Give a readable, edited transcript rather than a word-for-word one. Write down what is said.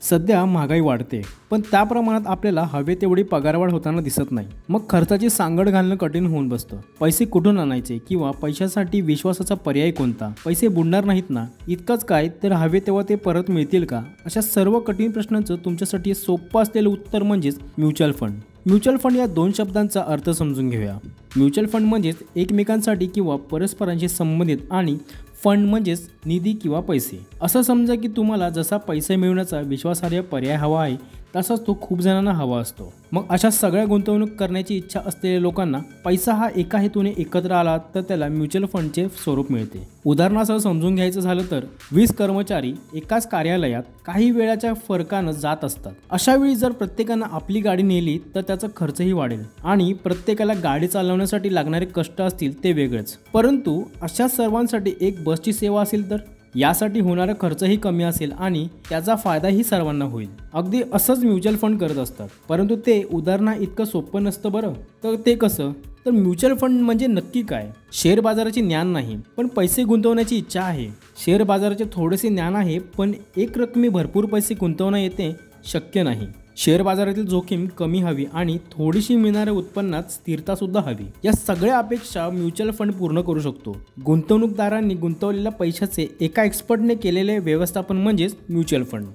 सध्या महागाई वाढते, पण त्या प्रमाणात आपल्याला हवे तेवढी पगारवाढ होताना दिसत नाही. मग खर्चाची सांगड घालणं कठीण होऊन बसतं. पैसे कुठून आणायचे किंवा पैशासाठी विश्वासाचा पर्याय कोणता? पैसे बुडणार नाहीत ना? इतकंच काय तर हवे तेव्हा ते परत मिळतील का? अशा सर्व कठीण प्रश्नांचं तुमच्यासाठी सोपं असलेलं उत्तर म्हणजेच म्युच्युअल फंड. म्युच्युअल फंड या दोन शब्दांचा अर्थ समजून घेऊया. म्युच्युअल फंड म्हणजेच एकमेकांसाठी किंवा परस्परांशी संबंधित आणि फंड म्हणजेच निधी किंवा पैसे. असं समजा की तुम्हाला जसा पैसे मिळवण्याचा विश्वासार्ह पर्याय हवा आहे तसाच तो खूप जणांना हवा असतो. मग अशा सगळ्या गुंतवणूक करण्याची इच्छा असलेल्या लोकांना पैसा हा एका हेतूने एकत्र आला तर त्याला म्युच्युअल फंडचे स्वरूप मिळते. उदाहरणासह समजून घ्यायचं झालं तर 20 कर्मचारी एकाच कार्यालयात काही वेळाच्या फरकानं जात असतात. अशा वेळी जर प्रत्येकानं आपली गाडी नेली तर त्याचा खर्चही वाढेल आणि प्रत्येकाला गाडी चालवण्यासाठी लागणारे कष्ट असतील ते वेगळेच. परंतु अशा सर्वांसाठी एक बसची सेवा असेल तर यासाठी होणारा खर्चही कमी असेल आणि त्याचा फायदाही सर्वांना होईल. अगदी असंच म्युच्युअल फंड करत असतात. परंतु ते उदाहरणा इतकं सोपं नसतं बरं. तर ते कसं? तर म्युच्युअल फंड म्हणजे नक्की काय? शेअर बाजाराचे ज्ञान नाही, पण पैसे गुंतवण्याची इच्छा आहे. शेअर बाजाराचे थोडेसे ज्ञान आहे, पण एक रकमी भरपूर पैसे गुंतवणं येते शक्य नाही. शेअर बाजारातील जोखीम कमी हवी आणि थोडीशी मिळणाऱ्या उत्पन्नात स्थिरता सुद्धा हवी. या सगळ्या अपेक्षा म्युच्युअल फंड पूर्ण करू शकतो. गुंतवणूकदारांनी गुंतवलेल्या पैशाचे एका एक्सपर्टने केलेले व्यवस्थापन म्हणजेच म्युच्युअल फंड.